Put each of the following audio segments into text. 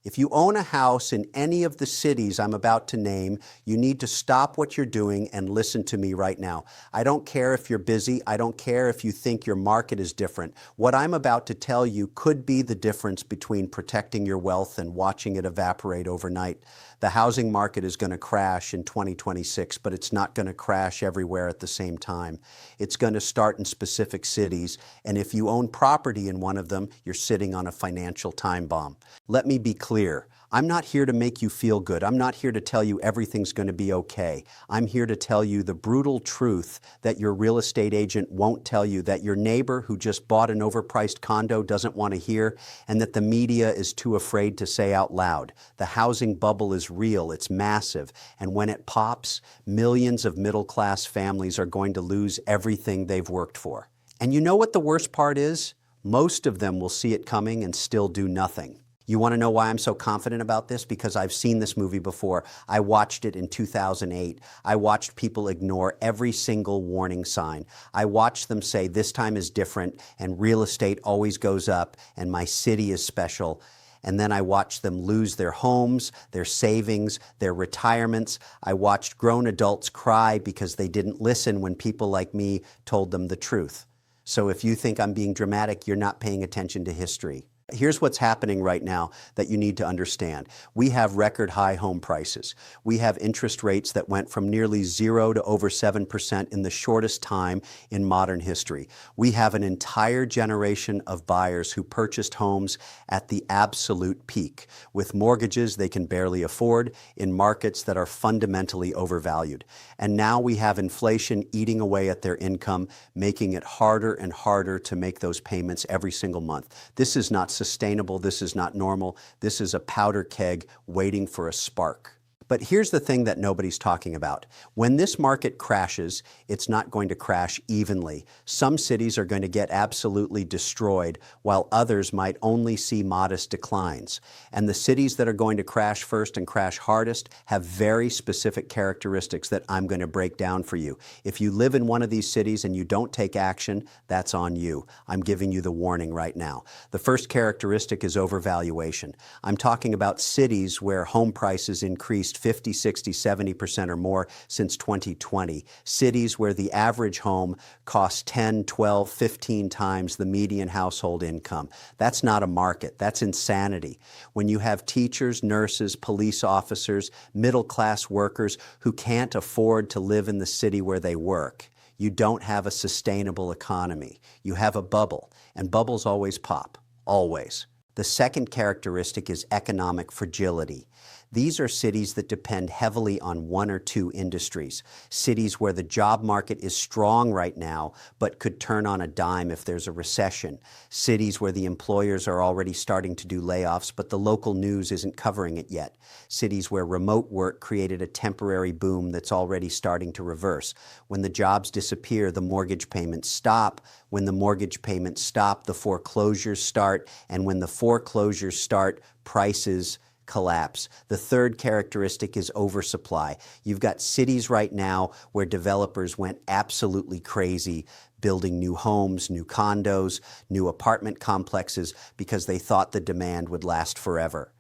If you own a house in any of the cities I'm about to name, you need to stop what you're doing and listen to me right now. I don't care if you're busy. I don't care if you think your market is different. What I'm about to tell you could be the difference between protecting your wealth and watching it evaporate overnight. The housing market is going to crash in 2026, but it's not going to crash everywhere at the same time. It's going to start in specific cities, and if you own property in one of them, you're sitting on a financial time bomb. Let me be clear. I'm not here to make you feel good. I'm not here to tell you everything's going to be okay. I'm here to tell you the brutal truth that your real estate agent won't tell you, that your neighbor who just bought an overpriced condo doesn't want to hear, and that the media is too afraid to say out loud. The housing bubble is real, it's massive, and when it pops, millions of middle-class families are going to lose everything they've worked for. And you know what the worst part is? Most of them will see it coming and still do nothing. You want to know why I'm so confident about this? Because I've seen this movie before. I watched it in 2008. I watched people ignore every single warning sign. I watched them say, this time is different, and real estate always goes up, and my city is special. And then I watched them lose their homes, their savings, their retirements. I watched grown adults cry because they didn't listen when people like me told them the truth. So if you think I'm being dramatic, you're not paying attention to history. Here's what's happening right now that you need to understand. We have record high home prices. We have interest rates that went from nearly 0 to over 7% in the shortest time in modern history. We have an entire generation of buyers who purchased homes at the absolute peak, with mortgages they can barely afford in markets that are fundamentally overvalued. And now we have inflation eating away at their income, making it harder and harder to make those payments every single month. This is not sustainable. This is not normal. This is a powder keg waiting for a spark. But here's the thing that nobody's talking about. When this market crashes, it's not going to crash evenly. Some cities are going to get absolutely destroyed, while others might only see modest declines. And the cities that are going to crash first and crash hardest have very specific characteristics that I'm going to break down for you. If you live in one of these cities and you don't take action, that's on you. I'm giving you the warning right now. The first characteristic is overvaluation. I'm talking about cities where home prices increased 50, 60, 70% or more since 2020. Cities where the average home costs 10, 12, 15 times the median household income. That's not a market. That's insanity. When you have teachers, nurses, police officers, middle-class workers who can't afford to live in the city where they work, you don't have a sustainable economy. You have a bubble, and bubbles always pop, always. The second characteristic is economic fragility. These are cities that depend heavily on one or two industries, cities where the job market is strong right now but could turn on a dime if there's a recession, cities where the employers are already starting to do layoffs but the local news isn't covering it yet, cities where remote work created a temporary boom that's already starting to reverse. When the jobs disappear, the mortgage payments stop. When the mortgage payments stop, the foreclosures start, and when the foreclosures start, prices collapse. The third characteristic is oversupply. You've got cities right now where developers went absolutely crazy building new homes, new condos, new apartment complexes because they thought the demand would last forever.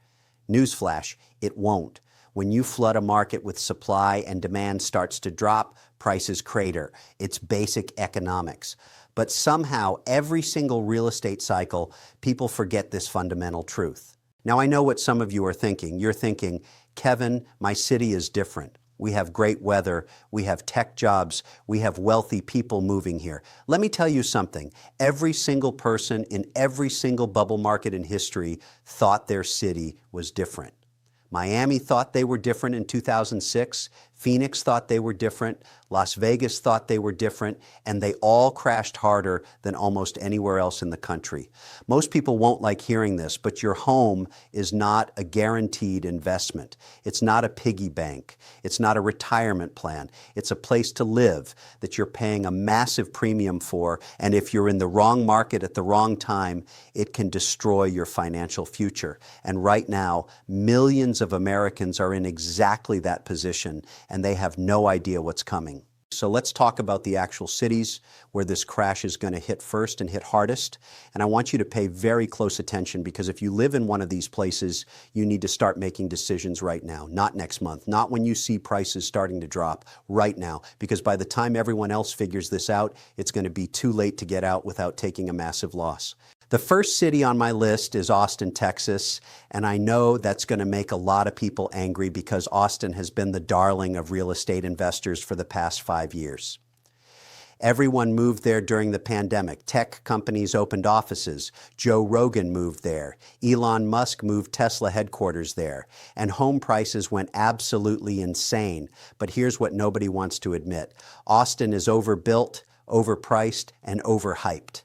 Newsflash, it won't. When you flood a market with supply and demand starts to drop, prices crater. It's basic economics. But somehow, every single real estate cycle, people forget this fundamental truth. Now, I know what some of you are thinking. You're thinking, Kevin, my city is different. We have great weather. We have tech jobs. We have wealthy people moving here. Let me tell you something. Every single person in every single bubble market in history thought their city was different. Miami thought they were different in 2006. Phoenix thought they were different. Las Vegas thought they were different, and they all crashed harder than almost anywhere else in the country. Most people won't like hearing this, but your home is not a guaranteed investment. It's not a piggy bank. It's not a retirement plan. It's a place to live that you're paying a massive premium for, and if you're in the wrong market at the wrong time, it can destroy your financial future. And right now, millions of Americans are in exactly that position, and they have no idea what's coming. So let's talk about the actual cities where this crash is going to hit first and hit hardest. And I want you to pay very close attention, because if you live in one of these places, you need to start making decisions right now, not next month, not when you see prices starting to drop, right now, because by the time everyone else figures this out, it's going to be too late to get out without taking a massive loss. The first city on my list is Austin, Texas, and I know that's going to make a lot of people angry because Austin has been the darling of real estate investors for the past 5 years. Everyone moved there during the pandemic. Tech companies opened offices. Joe Rogan moved there. Elon Musk moved Tesla headquarters there. And home prices went absolutely insane. But here's what nobody wants to admit. Austin is overbuilt, overpriced, and overhyped.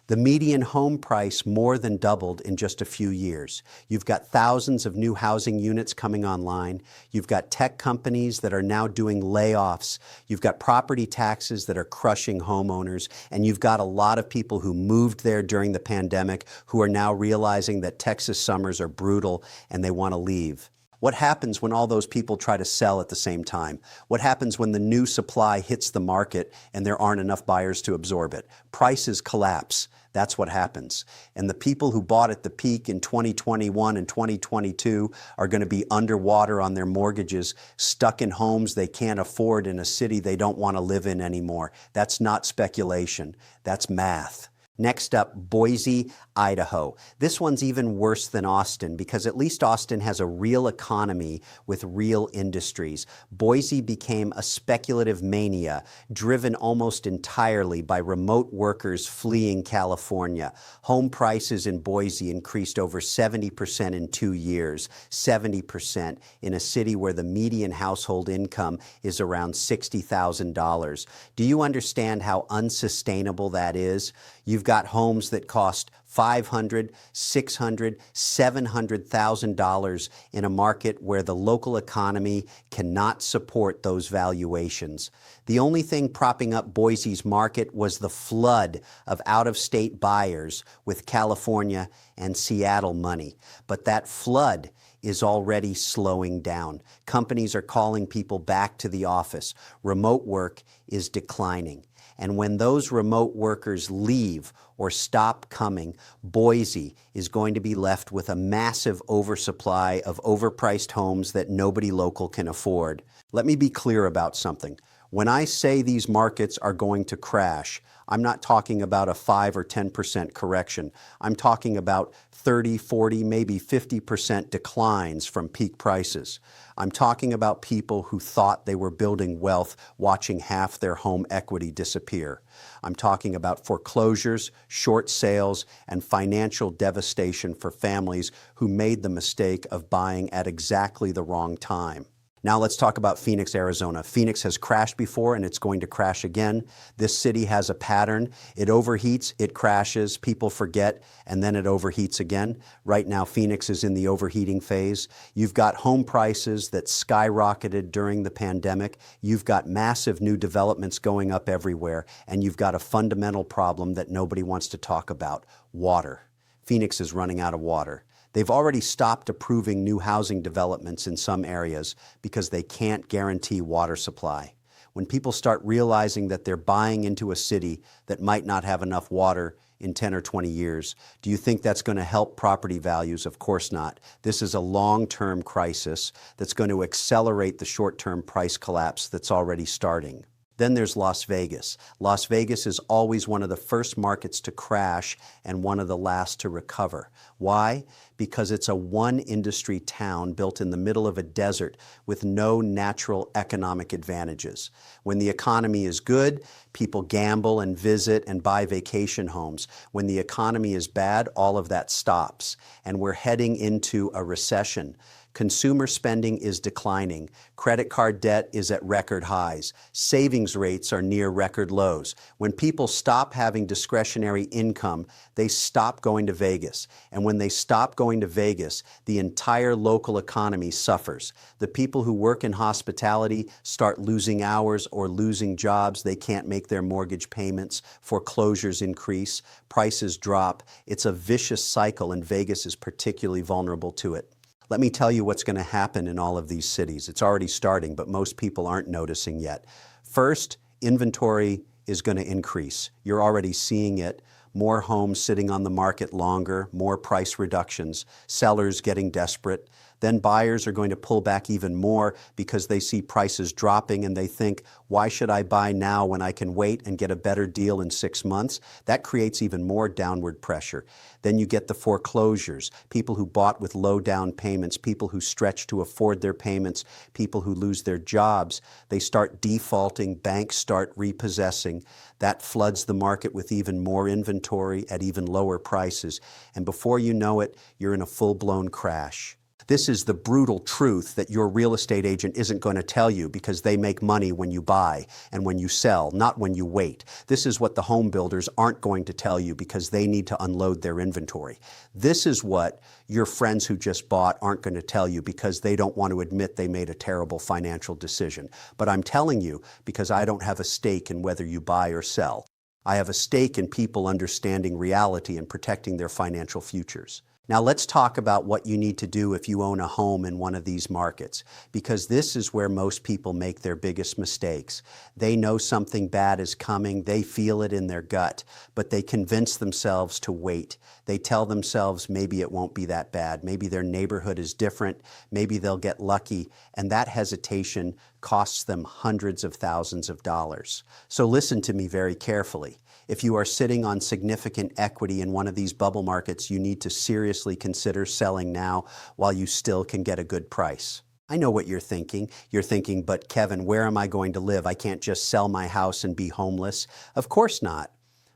The median home price more than doubled in just a few years. You've got thousands of new housing units coming online. You've got tech companies that are now doing layoffs. You've got property taxes that are crushing homeowners. And you've got a lot of people who moved there during the pandemic who are now realizing that Texas summers are brutal and they want to leave. What happens when all those people try to sell at the same time? What happens when the new supply hits the market and there aren't enough buyers to absorb it? Prices collapse. That's what happens. And the people who bought at the peak in 2021 and 2022 are going to be underwater on their mortgages, stuck in homes they can't afford in a city they don't want to live in anymore. That's not speculation. That's math. Next up, Boise, Idaho. This one's even worse than Austin because at least Austin has a real economy with real industries. Boise became a speculative mania driven almost entirely by remote workers fleeing California. Home prices in Boise increased over 70% in 2 years, 70% in a city where the median household income is around $60,000. Do you understand how unsustainable that is? You've got homes that cost $500,000, $600,000, $700,000 in a market where the local economy cannot support those valuations. The only thing propping up Boise's market was the flood of out-of-state buyers with California and Seattle money. But that flood is already slowing down. Companies are calling people back to the office. Remote work is declining. And when those remote workers leave or stop coming, Boise is going to be left with a massive oversupply of overpriced homes that nobody local can afford. Let me be clear about something. When I say these markets are going to crash, I'm not talking about a 5 or 10% correction. I'm talking about 30, 40, maybe 50% declines from peak prices. I'm talking about people who thought they were building wealth watching half their home equity disappear. I'm talking about foreclosures, short sales, and financial devastation for families who made the mistake of buying at exactly the wrong time. Now let's talk about Phoenix, Arizona. Phoenix has crashed before and it's going to crash again. This city has a pattern. It overheats, it crashes, people forget, and then it overheats again. Right now, Phoenix is in the overheating phase. You've got home prices that skyrocketed during the pandemic. You've got massive new developments going up everywhere, and you've got a fundamental problem that nobody wants to talk about: water. Phoenix is running out of water. They've already stopped approving new housing developments in some areas because they can't guarantee water supply. When people start realizing that they're buying into a city that might not have enough water in 10 or 20 years, do you think that's going to help property values? Of course not. This is a long-term crisis that's going to accelerate the short-term price collapse that's already starting. Then there's Las Vegas. Las Vegas is always one of the first markets to crash and one of the last to recover. Why? Because it's a one-industry town built in the middle of a desert with no natural economic advantages. When the economy is good, people gamble and visit and buy vacation homes. When the economy is bad, all of that stops, and we're heading into a recession. Consumer spending is declining. Credit card debt is at record highs. Savings rates are near record lows. When people stop having discretionary income, they stop going to Vegas. And when they stop going to Vegas, the entire local economy suffers. The people who work in hospitality start losing hours or losing jobs. They can't make their mortgage payments. Foreclosures increase. Prices drop. It's a vicious cycle, and Vegas is particularly vulnerable to it. Let me tell you what's going to happen in all of these cities. It's already starting, but most people aren't noticing yet. First, Inventory is going to increase. You're already seeing it. More homes sitting on the market longer, more price reductions, sellers getting desperate. Then buyers are going to pull back even more because they see prices dropping and they think, why should I buy now when I can wait and get a better deal in 6 months? That creates even more downward pressure. Then you get the foreclosures, people who bought with low down payments, people who stretch to afford their payments, people who lose their jobs. They start defaulting, banks start repossessing. That floods the market with even more inventory at even lower prices. And before you know it, you're in a full-blown crash. This is the brutal truth that your real estate agent isn't going to tell you because they make money when you buy and when you sell, not when you wait. This is what the home builders aren't going to tell you because they need to unload their inventory. This is what your friends who just bought aren't going to tell you because they don't want to admit they made a terrible financial decision. But I'm telling you because I don't have a stake in whether you buy or sell. I have a stake in people understanding reality and protecting their financial futures. Now let's talk about what you need to do if you own a home in one of these markets, because this is where most people make their biggest mistakes. They know something bad is coming, they feel it in their gut, but they convince themselves to wait. They tell themselves maybe it won't be that bad, maybe their neighborhood is different, maybe they'll get lucky, and that hesitation costs them hundreds of thousands of dollars. So listen to me very carefully. If you are sitting on significant equity in one of these bubble markets, you need to seriously consider selling now while you still can get a good price. I know what you're thinking. You're thinking, but Kevin, where am I going to live? I can't just sell my house and be homeless. Of course not.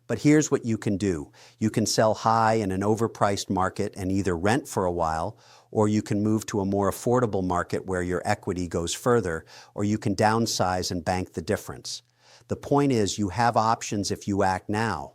But here's what you can do. You can sell high in an overpriced market and either rent for a while, or you can move to a more affordable market where your equity goes further, or you can downsize and bank the difference. The point is, you have options if you act now.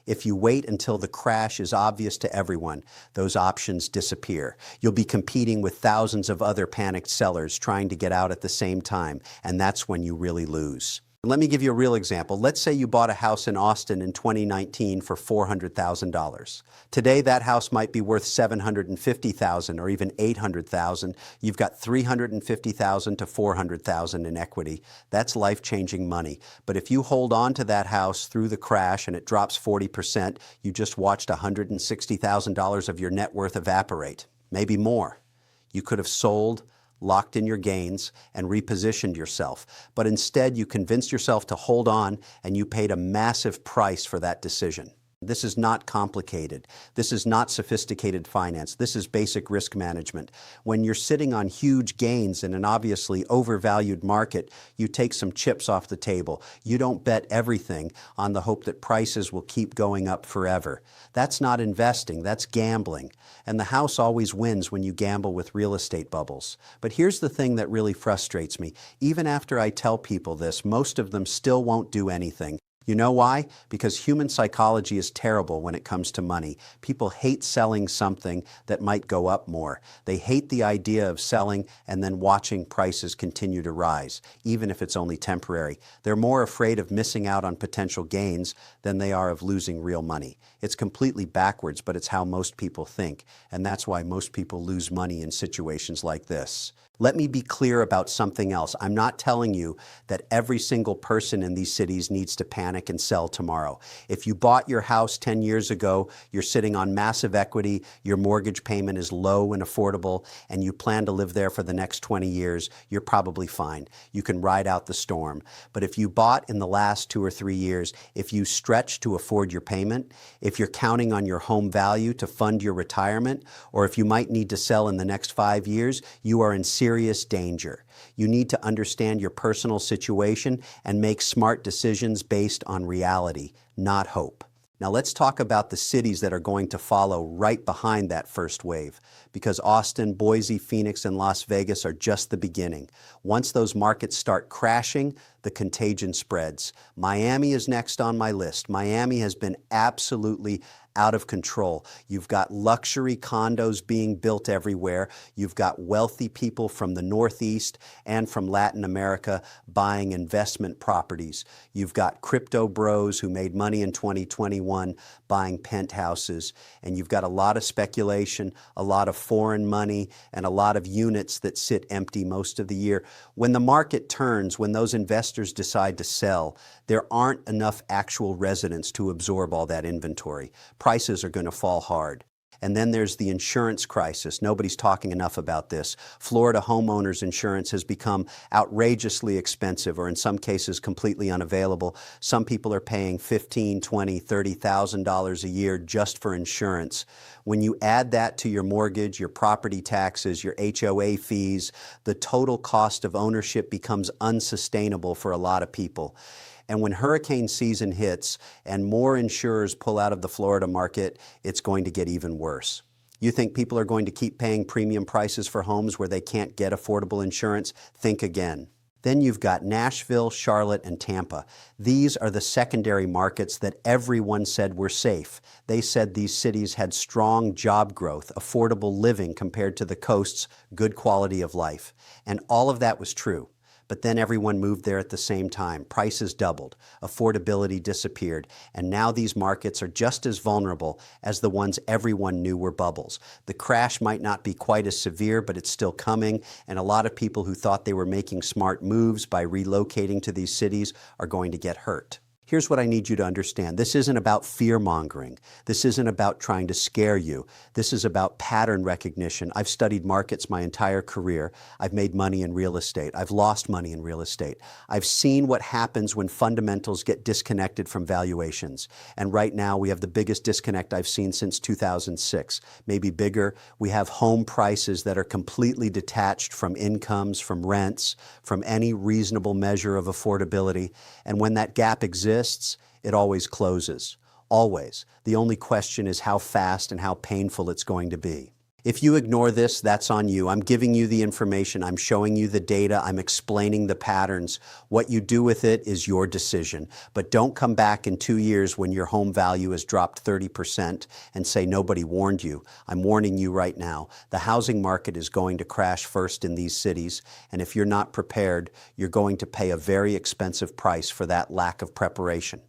If you wait until the crash is obvious to everyone, those options disappear. You'll be competing with thousands of other panicked sellers trying to get out at the same time, and that's when you really lose. Let me give you a real example. Let's say you bought a house in Austin in 2019 for $400,000. Today, that house might be worth $750,000 or even $800,000. You've got $350,000 to $400,000 in equity. That's life-changing money. But if you hold on to that house through the crash and it drops 40%, you just watched $160,000 of your net worth evaporate, maybe more. You could have sold, locked in your gains, and repositioned yourself. But instead, you convinced yourself to hold on, and you paid a massive price for that decision. This is not complicated. This is not sophisticated finance. This is basic risk management. When you're sitting on huge gains in an obviously overvalued market, you take some chips off the table. You don't bet everything on the hope that prices will keep going up forever. That's not investing, that's gambling. And the house always wins when you gamble with real estate bubbles. But here's the thing that really frustrates me. Even after I tell people this, most of them still won't do anything. You know why? Because human psychology is terrible when it comes to money. People hate selling something that might go up more. They hate the idea of selling and then watching prices continue to rise, even if it's only temporary. They're more afraid of missing out on potential gains than they are of losing real money. It's completely backwards, but it's how most people think, and that's why most people lose money in situations like this. Let me be clear about something else. I'm not telling you that every single person in these cities needs to panic and sell tomorrow. If you bought your house 10 years ago, you're sitting on massive equity, your mortgage payment is low and affordable, and you plan to live there for the next 20 years, you're probably fine. You can ride out the storm. But if you bought in the last 2 or 3 years, if you stretch to afford your payment, if you're counting on your home value to fund your retirement, or if you might need to sell in the next 5 years, you are in serious danger. You need to understand your personal situation and make smart decisions based on reality, not hope. Now let's talk about the cities that are going to follow right behind that first wave, because Austin, Boise, Phoenix, and Las Vegas are just the beginning. Once those markets start crashing, the contagion spreads. Miami is next on my list. Miami has been absolutely out of control. You've got luxury condos being built everywhere. You've got wealthy people from the Northeast and from Latin America buying investment properties. You've got crypto bros who made money in 2021 buying penthouses. And you've got a lot of speculation, a lot of foreign money, and a lot of units that sit empty most of the year. When the market turns, when those investors decide to sell, there aren't enough actual residents to absorb all that inventory. Prices are going to fall hard. And then there's the insurance crisis. Nobody's talking enough about this. Florida homeowners insurance has become outrageously expensive, or in some cases completely unavailable. Some people are paying $15,000, $20,000, $30,000 a year just for insurance. When you add that to your mortgage, your property taxes, your HOA fees, the total cost of ownership becomes unsustainable for a lot of people. And when hurricane season hits and more insurers pull out of the Florida market, it's going to get even worse. You think people are going to keep paying premium prices for homes where they can't get affordable insurance? Think again. Then you've got Nashville, Charlotte, and Tampa. These are the secondary markets that everyone said were safe. They said these cities had strong job growth, affordable living compared to the coast's good quality of life. And all of that was true. But then everyone moved there at the same time. Prices doubled, affordability disappeared, and now these markets are just as vulnerable as the ones everyone knew were bubbles. The crash might not be quite as severe, but it's still coming, and a lot of people who thought they were making smart moves by relocating to these cities are going to get hurt. Here's what I need you to understand. This isn't about fear-mongering. This isn't about trying to scare you. This is about pattern recognition. I've studied markets my entire career. I've made money in real estate. I've lost money in real estate. I've seen what happens when fundamentals get disconnected from valuations. And right now, we have the biggest disconnect I've seen since 2006. Maybe bigger. We have home prices that are completely detached from incomes, from rents, from any reasonable measure of affordability. And when that gap exists, it always closes. Always. The only question is how fast and how painful it's going to be. If you ignore this, that's on you. I'm giving you the information. I'm showing you the data. I'm explaining the patterns. What you do with it is your decision. But don't come back in 2 years when your home value has dropped 30% and say nobody warned you. I'm warning you right now. The housing market is going to crash first in these cities. And if you're not prepared, you're going to pay a very expensive price for that lack of preparation.